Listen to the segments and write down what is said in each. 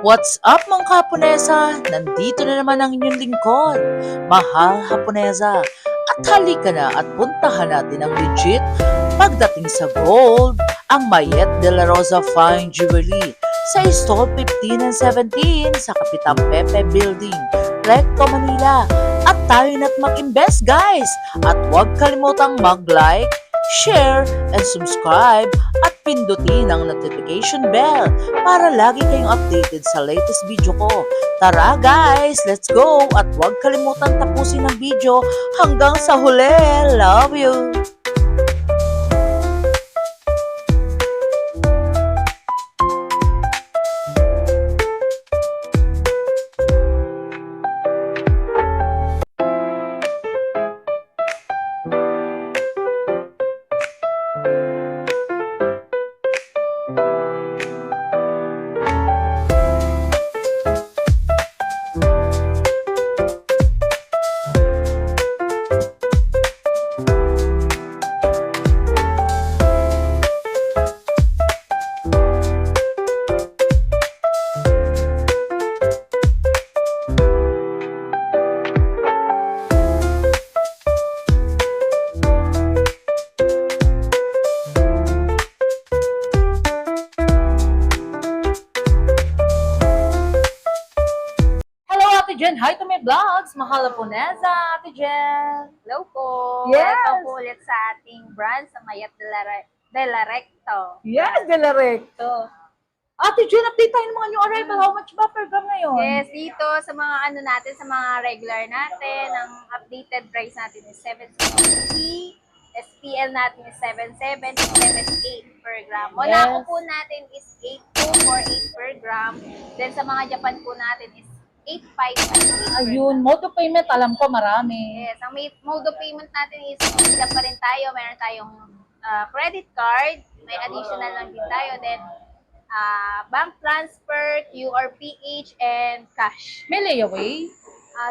What's up mga Haponesa? Nandito na naman ang inyong lingkod, Mahal Haponesa. At halika na at puntahan natin ang legit pagdating sa gold, ang Mayet de la Rosa Fine Jewelry sa stall 15 and 17 sa Kapitan Pepe Building, Recto, Manila. At tayo na't mag-invest guys! At huwag kalimutang mag-like, share, and subscribe at pindutin ang notification bell para lagi kayong updated sa latest video ko. Tara guys, let's go! At huwag kalimutan tapusin ang video hanggang sa huli. Love you! Ate Jen, hi to my vlogs! Mahal Haponesa, Ate Jen! Hello po! Yes! Welcome po ulit sa ating brand sa Mayet de la Recto. Yes, Delarecto! Ate Jen, update tayo ng mga new arrival. How much ba per gram ngayon? Yes, dito sa mga ano natin, sa mga regular natin, ang updated price natin is 760. SPL natin is 77 to 78 per gram. Monaco po natin is 8248 per gram. Then sa mga Japan po natin is 8558 per Ayun, gram. mode of payment, alam ko marami. Yes, ang mode of payment natin is Visa pa rin tayo. Meron tayong credit card. May additional lang din tayo. Then, bank transfer, QRPH, and cash. May layaway?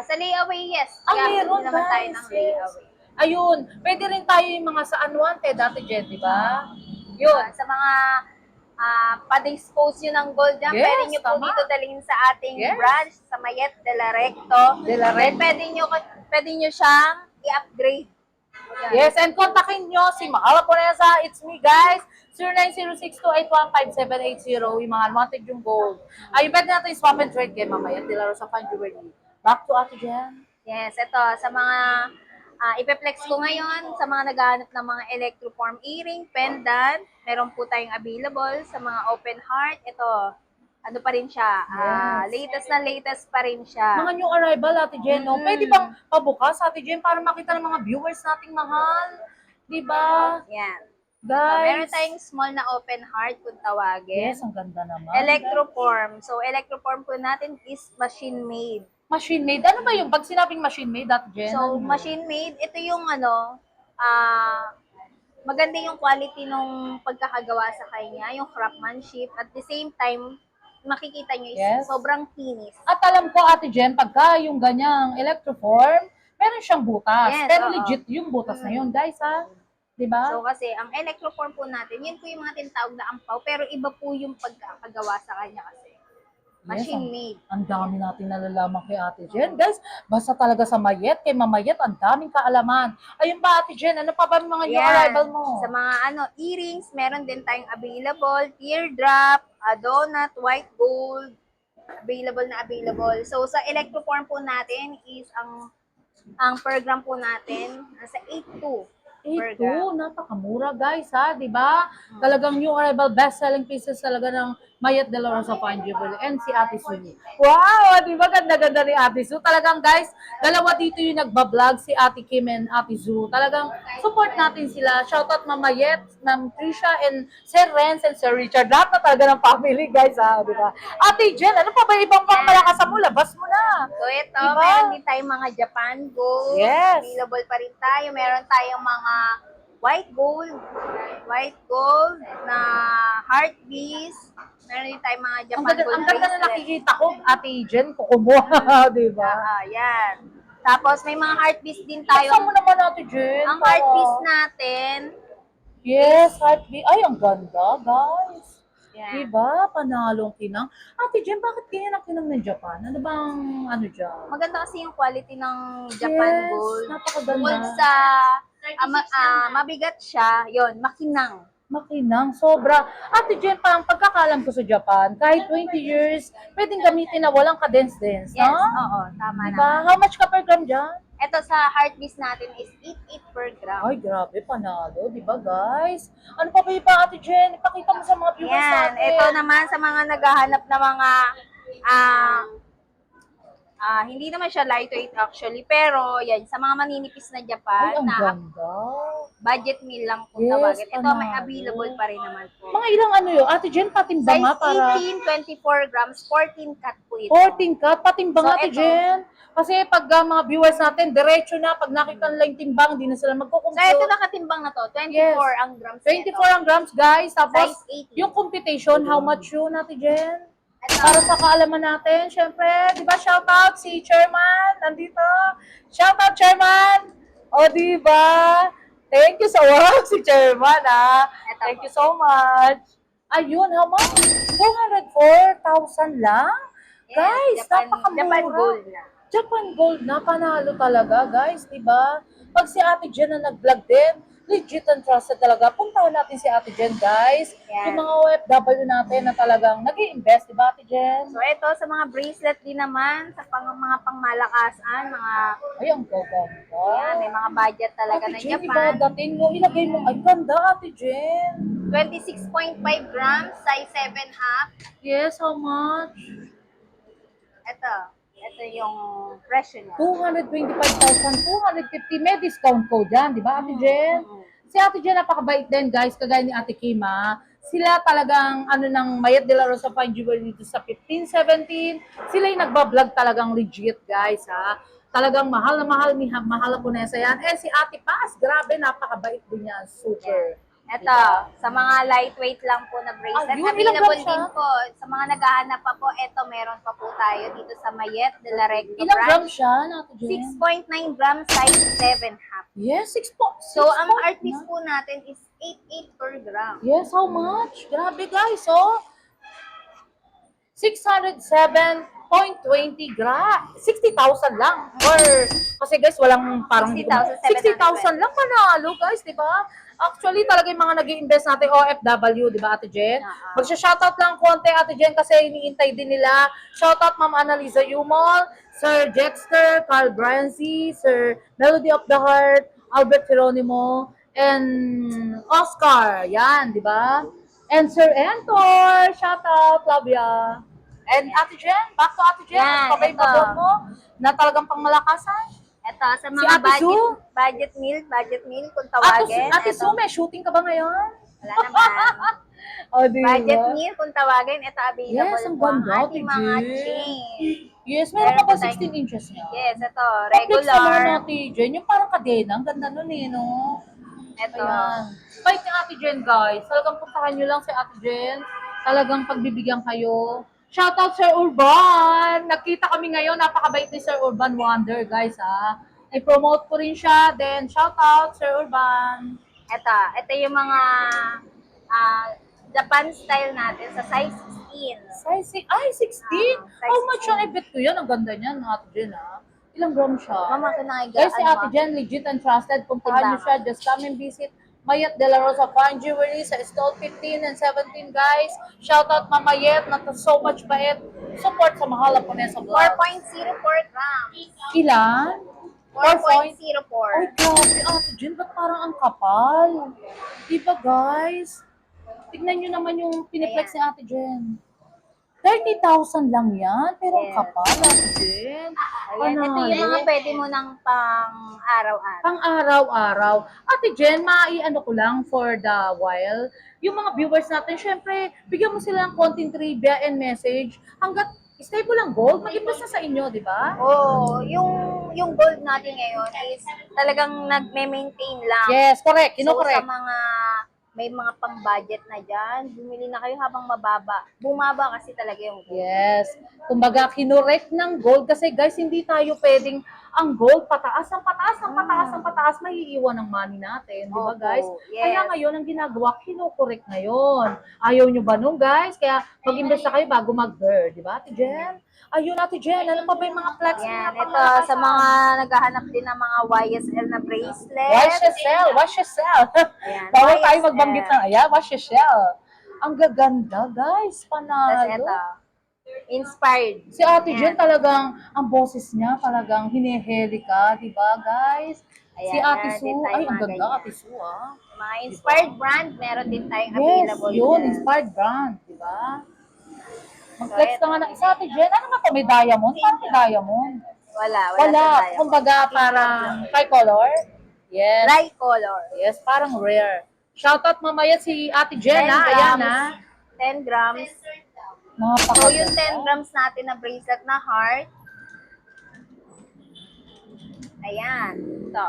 Sa layaway, yes. Ah, Kaya meron, naman tayo guys, ng yes. layaway. Ayun, pwede rin tayo yung mga sa unwanted, Ate Jen, di ba? Yun. Sa mga pa-dispose yun ng gold dyan, Yes, pwede nyo po tama. dito dalhin sa ating Yes. branch sa Mayet de la Recto. De la Then, Recto. pwede nyo siyang i-upgrade. Yan. Yes, and kontakin nyo si Mahal Haponesa. It's me, guys. 0906-281-5780. Yung mga unwanted yung gold. Ayun, pwede natin swap and trade kay mamaya. Dila sa Fine Jewelry. Back to Ate Jen. Yes, ito, sa mga ipeplex ko ngayon, sa mga naghahanap ng mga electroform earring, pendant, meron po tayong available sa mga open heart. Ito, ano pa rin siya, latest pa rin siya. Mga new arrival, Ate Jen, no? Pwede bang pabukas, Ate Jen, para makita ng mga viewers nating mahal? Di ba? Yan. Guys. Meron tayong small na open heart kung tawagin. Yes, ang ganda naman. Electroform. So, electroform po natin is machine made. Machine made. Ano ba yung pag sinabing machine made, Ate Jen? So, ano yun? machine made, ito yung maganda yung quality nung pagkakagawa sa kanya, yung craftsmanship. At the same time, makikita nyo is Yes. sobrang kinis. At alam ko, Ate Jen, pagka yung ganyang electroform, meron siyang butas. Yes, Pero oo. legit yung butas na yun, guys, ha? Di ba? So, kasi ang electroform po natin, yun po yung mga tinatawag na ampaw, pero iba po yung pagkakagawa sa kanya kasi. Machine made. Ang dami natin nalalaman kay Ate Jen. Guys, basta talaga sa Mayet, kay Mamayet, ang daming kaalaman. Ayun ba, Ate Jen, ano pa ba mga new arrival mo? Sa mga earrings, meron din tayong available, teardrop, donut, white gold, available. So, sa electroform po natin is ang per gram po natin, nasa 82 per gram. Ito, napakamura guys ha, di ba? Talagang new arrival, best-selling pieces talaga ng Mayet de la Rosa Fine Jewelry and si Ate Sue. Wow, di ba? Ganda-ganda ni Ate Sue. Talagang guys, dalawa dito yung nagbablog, si Ate Kim and Ate Sue. Talagang support natin sila. Shoutout Mamayet, Ma'am Trisha, and Sir Renz and Sir Richard. Lahat na talaga ng family guys ha, di ba? Ate Jen, ano pa ba ibang pang malakas mo? Labas mo na. So, ito, Diba? meron din tayong mga Japan gold. Yes. Available pa rin tayo. Meron tayong mga white gold na heart piece. Meron din tayong mga Japan gold Ang ganda na bracelet. nakikita ko, Ate Jen, kukumuha, di ba? Yan. Tapos, may mga heart piece din tayo. Saan mo naman, Ate Jen? Ang heart piece natin, Yes, heart beat. Ay, ang ganda, guys. Yan. Diba? Panalong kinang. Ate Jen, bakit ganyan ang kinang ng Japan? Ano bang, ano dyan? Maganda kasi yung quality ng Japan Yes, Gold. napakaganda. Bukod sa mabigat siya, yon makinang. Makinang, sobra. Ate Jen, parang pagkakalam ko sa Japan, kahit 20 years, pwedeng gamitin na walang kadens-dens, Yes, no? oo, tama Diba? naman. How much ka per gram dyan? Ito sa heart beast natin is 88 per gram. Ay, grabe, panalo, di ba guys? Ano pa ba iba, Ate Jen? Ipakita mo sa mga viewers Yan, natin. ito naman sa mga naghahanap na mga hindi naman siya lightweight actually, pero yan, sa mga maninipis na Ay, Japan, ang na ganda. budget meal lang kung Yes, tawagin. Ito may panalo. available pa rin naman po. Mga ilang ano yun? Ate Jen, patimbang Size nga para 18, 24 grams, 14 cut po ito. 14 ka, patimbang So, Ate ito. Jen. Kasi pag mga viewers natin, diretso na, pag nakita nila yung timbang, di na sila So, magkukumpute. ito nakatimbang na to. 24 Yes. ang grams 24 nito. ang grams, guys. Tapos, Size 18. yung computation, how much yun, Ate Jen? Ito. Para sa kaalaman natin, syempre, di ba, shoutout si Chairman, nandito. Shoutout, Chairman! O, di ba? Thank you so much, si Chairman, ha? Ito Thank po. you so much. Ayun, how much? 204,000 lang? Yes, Guys, napakamura. Japan Gold na. Japan Gold na, panalo talaga, guys, di ba? Pag si Ate Jen na nag-vlog din, legit and trusted talaga. Puntahan natin si Ate Jen, guys. Yan. Yung mga OFW natin na talagang nag-i-invest, di ba, Ate Jen? So, ito sa mga bracelet din naman, sa mga pangmalakasan, mga, Ay, ang gaganda. yan, may mga budget talaga Ate ng Jen, Japan. ibadating mo, ilagay mo. Ay, ganda, Ate Jen. 26.5 grams, size 7 half. Yes, how much? Ito yung presyo niya. 225,250. May discount code dyan, di ba, Ate Jen? Si Ate Jen, napakabait din, guys, kagaya ni Ate Kima. Sila talagang, ng Mayet de la Rosa Fine Jewelry dito sa 15-17. Sila yung nagbablog talagang legit, guys, ha? Talagang mahal na mahal, mahal po na yan. Eh, si Ate Paz, grabe, napakabait din yan. Super. Ito, sa mga lightweight lang po na bracelet. Yun, ilang Available grams siya? din po. Sa mga naghahanap pa po, ito meron pa po tayo dito sa Mayet de la Recto Ilang grams branch. siya, Ate Jen? 6.9 grams, size 7 half. Yes, 6 po. So, 6 ang po art piece na. po natin is 88 per gram. Yes, how much? Grabe, guys, oh. 607.20 60,000 lang. Or, kasi guys, walang parang 60,700. 60,000 lang panalo, guys, di ba? Actually, talaga yung mga nag-i-invest natin OFW, di ba, Ate Jen? Magsha-shoutout lang konti, Ate Jen, kasi iniintay din nila. Shoutout, Ma'am Annalisa Yumol, Sir Jexter, Carl Brancy, Sir Melody of the Heart, Albert Geronimo, and Oscar. Yan, di ba? And Sir Entor, shoutout, love ya. And Ate Jen, back to Ate Jen, Yan, pabay-pabon ito. mo na talagang pangmalakasan. Ito, sa Si mga Ate Su? budget meal, kung tawagin. Ate Ito, Su, may shooting ka ba ngayon? wala naman. O, di ba? Budget meal, kung tawagin, ito available Yes, ang po ang ganda, ating Ate mga Jen. chain. Yes, meron Meron ka ba po tayong- 16 inches niya? Yes, ito, Complex naman regular. Ate Jen, yung parang kadena, ang ganda nun eh, no? Ito. Ayan. Fight ni Ate Jen, guys. Talagang puntahan nyo lang si Ate Jen. Talagang pagbibigyan kayo. Shoutout Sir Urban! Nakita kami ngayon, napakabait ni Sir Urban Wonder, guys, ha? I-promote ko rin siya. Then, shoutout Sir Urban. Ito yung mga Japan style natin sa size 16. Size 16? Size How much 16. yung i-bet ko yan? Ang ganda niyan, Ate Jen, ha? Ilang gram siya? Mama, kinaiga. Guys, si Ate Jen, legit and trusted. Puntahan nyo siya. Just come and visit Mayet de la Rosa Fine Jewelry sa stall 15 and 17, guys. Shoutout Mama Yet, na so much bait. Support sa Mahal Japonesa Vlog. 4.04 grams. Ilan? 4.04. Ay, grabe, Ate Jen, ba't parang ang kapal? Diba, guys? Tignan nyo naman yung piniplex ni Ate Jen. 30,000 lang yan, pero ang Yes. kapal, Ate Jen. Ayan, ito yung mga pwede mo ng pang araw-araw. Pang araw-araw. Ate Jen, maiano ko lang for the while. Yung mga viewers natin, syempre, bigyan mo sila ng konting trivia and message. Hanggat stable ang gold, mag-invest na sa inyo, di ba? Oo, yung gold natin ngayon is talagang nagme-maintain lang. Yes, correct. So, sa Kino-correct. mga may mga pang-budget na dyan, bumili na kayo habang mababa. Bumaba kasi talaga yung gold. Yes. Kumbaga, kinorek ng gold kasi guys, hindi tayo pwedeng ang gold pataas, ang pataas, ang pataas, ang pataas, maiiwan ang money natin, di ba Opo, guys? yes. Kaya ngayon, ang ginagawa, kinokorek ngayon. Ayaw nyo ba nung guys? Kaya mag-invest na kayo bago mag-bird, di ba Ate Jen? Ayun Ate Jen, ano pa ba yung mga flex Yan, na ito sa mga naghahanap din ng mga YSL na bracelet. Wash yourself, wash yourself. Ayan, Bawal tayo YSL. magbanggit ng, ayan, wash yourself. Ang gaganda, guys, Tapos panalo. ito, inspired. Si Ate Ayan. Jen talagang, ang boses niya talagang hiniheli ka, di ba guys? Si Ayan, Ate meron Su, din tayo ay, ang mga ganda ganyan. Ate Su, ah. Mga inspired brand, meron din tayong Yes, available. yun, dyan. inspired brand, di ba? So, Mag-flex ka nga ng isa, Ate Jen. Ano nga to, may diamond? Parang may diamond. Wala Wala, sa tayo. kumbaga parang tricolor. Yes, Tricolor. yes, parang rare. Shoutout mamaya si Ate Jen, 10 ha? Ayan, grams. ha? 10 grams. Napakaganda. So, yung 10 grams natin na bracelet na heart. Ayan. Ito.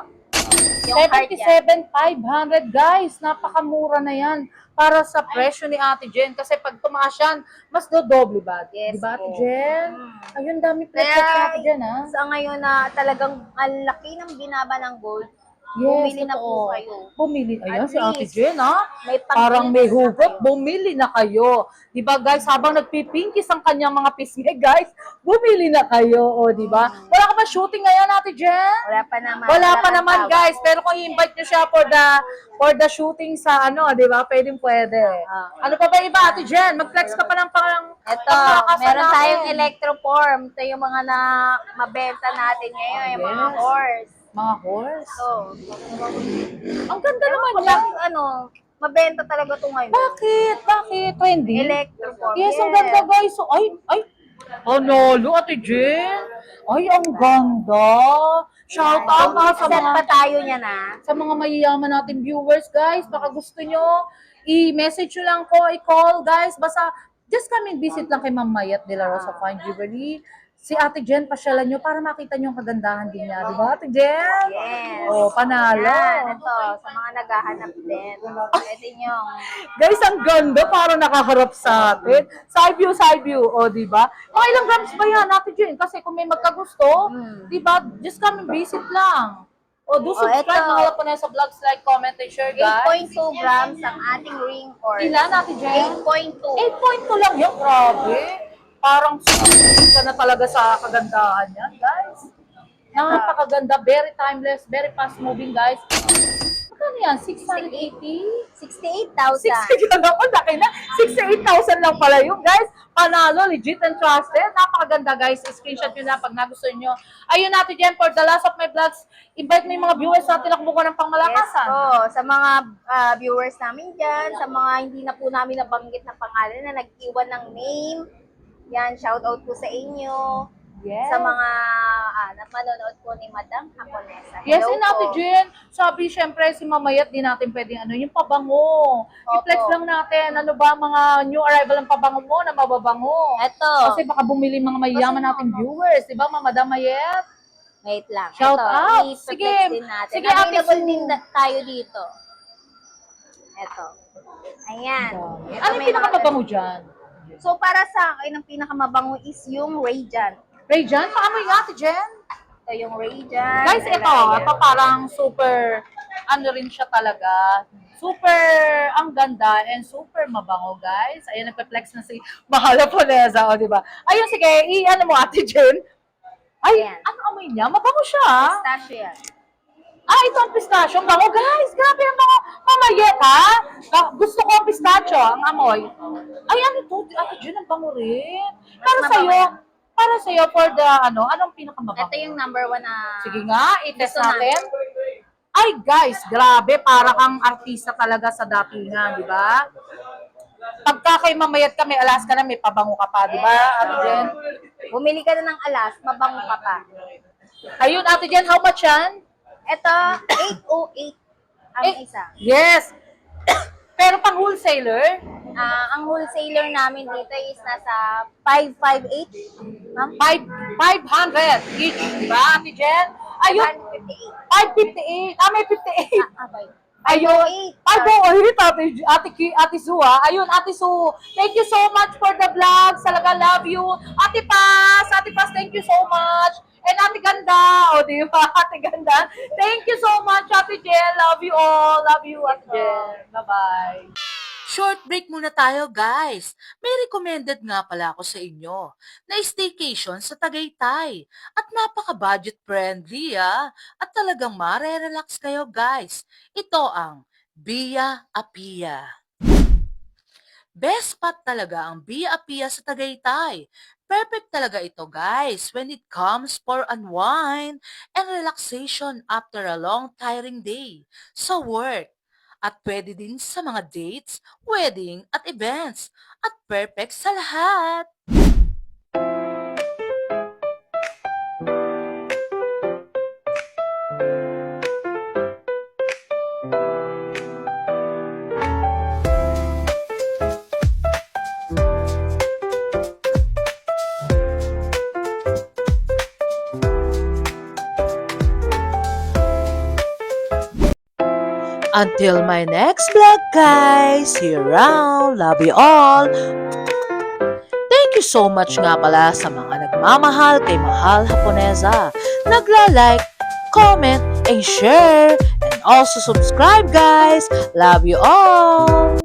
Yung heart yan. 77,500 guys, napakamura na yan para sa presyo ni Ate Jen kasi pag tumaas yan, mas dodoble ba? Yes Di ba Ate po. Jen? Ayun, dami Kaya, flex ni Ate Jen, ha? sa ngayon na talagang ang laki ng binaba ng gold, Yes, bumili na totoo. po kayo. Bumili. Ayan, At si Ate least, Jen, ha? May Parang may pang-Christmas na hugot, kayo. bumili na kayo. Di ba guys, habang nagpipinkis ang kanyang mga pisngi, guys, bumili na kayo, o di ba? Wala ka ba shooting ngayon, Ate Jen? Wala pa naman. Wala pa pang naman tawag. guys, pero kung i-invite nyo siya for the shooting sa ano, di ba? Pwedeng pwede. Ano pa ba iba, Ate Jen? Mag-flex ka pa ng Ito, pangmalakasan meron natin. tayong electroform. Ito yung mga na mabenta natin ngayon, yung mga Yes. horse. Mga horse. So, Ang ganda naman kung niya. bakit mabenta talaga ito ngayon. Bakit? Bakit? Trendy? Electroform. Yes, ang ganda guys. So, ay. Ano, Ate Jen? Ay, ang ganda. Shout out ha sa Set pa mga tayo niya na. sa mga mayayaman nating viewers, guys. Baka gusto nyo, i-message nyo lang ko, i-call, guys. Basta, just come and visit lang kay Ma'am Mayat de la Rosa Fine Jewelry. Si Ate Jen, pasyalan nyo para makita nyo ang kagandahan din niya. Di ba, Ate Jen? Yes. Oh, panalo. Yan, ito, sa mga naghahanap din. Pwede nyo. Guys, ang ganda, parang nakaharap sa atin. Side view, o, di ba? Mga ilang grams ba yan, Ate Jen? Kasi kung may magkagusto, di ba, just come and visit lang. O, do subscribe, eto. mga Laponesa Vlogs, like, comment, and share, guys. 8.2 grams ang ating ring cord. Ilan, Ate Jen? 8.2. 8.2 lang yun, grabe. Parang ka na talaga sa kagandahan yan, guys. Napakaganda, very timeless, very fast moving, guys. Magkano yan? 680? 68,000. 60 lang ako, laki na. 68,000 lang pala yung guys. Panalo, legit and trusted. Napakaganda guys. Screenshot nyo na pag nagustuhan nyo. Ayun natin dyan, for the last of my vlogs, invite mo yung mga viewers natin na kumuha ng pangmalakasan. Yes, sa mga viewers namin dyan, sa mga hindi na po namin nabanggit na pangalan na nag-iwan ng name, yan, shout out po sa inyo. Yes. Sa mga manonood po ni Madam Haponesa. Yes, Hello and Ate po. Jen, sabi syempre si Mamayat, di natin pwedeng yung pabango. I-flex Opo. lang natin, ano ba mga new arrival ng pabango mo na mababango. Eto, Kasi baka bumili mga mayayaman Kasi nating viewers, di ba, Madam Mayet? wait lang. Shout Eto, out. i-flex Sige. din natin. Sige, Ate Available Sue. din tayo dito. Eto. Ayan. Ito Ano yung may mga- pinakapabango dyan? So, para sa akin, ang pinakamabango is yung Radiant. Radiant? Paano yung Ate Jen? Ito yung Radiant. Guys, ito parang super, ano rin siya talaga. Super, ang ganda and super mabango, guys. Ayan, nagpe-flex na si Mahala Poleza, o, di ba? Ayun, sige, i-ano mo, Ate Jen? Ay, Ayan. ano amoy niya? Mabango siya, ah. Pistachio yan. Ito ang pistachio. Ang bango, guys. Grabe ang bango. Mamayet, ha? Gusto ko ang pistachio, ang amoy. Ay, ano to? Ate Jen, ang bango rin. Para sa'yo, for the, anong pinakamabango? Ito yung number 1 na... Sige nga, i-test Gusto natin. Ay, guys, grabe. Para kang artista talaga sa datingan, di ba? Pagka kay Mamayat ka, may alas ka na, may pabango ka pa, di ba, Ate Jen? Bumili ka na ng alas, mabango ka pa. Ayun, Ate Jen, how much yan? Ito, 808 ang isa. Yes. Pero pang wholesaler, Ang wholesaler namin dito is nasa 558. Ma'am? 500 each, di ba, Ate Jen? Ayun, 558. 558. May 58. Okay. Ayun. Ay, Ate Su, ha? Ayun, Ate Su. Thank you so much for the vlog. Talaga love you. Ate Paz, thank you so much. And Ate Ganda. O, di ba? Ate Ganda. Thank you so much, Ate Jen. Love you all. Love you, Ate Jen. Bye-bye. Short break muna tayo, guys. May recommended nga pala ako sa inyo na staycation sa Tagaytay. At napaka-budget friendly, At talagang mare-relax kayo, guys. Ito ang Via Apia. Best spot talaga ang Via Apia sa Tagaytay. Perfect talaga ito, guys, when it comes for unwind and relaxation after a long tiring day sa work. At pwede din sa mga dates, wedding at events. At perfect sa lahat. Until my next vlog, guys. See you around. Love you all. Thank you so much nga pala sa mga nagmamahal kay Mahal Haponesa. Nagla-like, comment, and share. And also subscribe, guys. Love you all.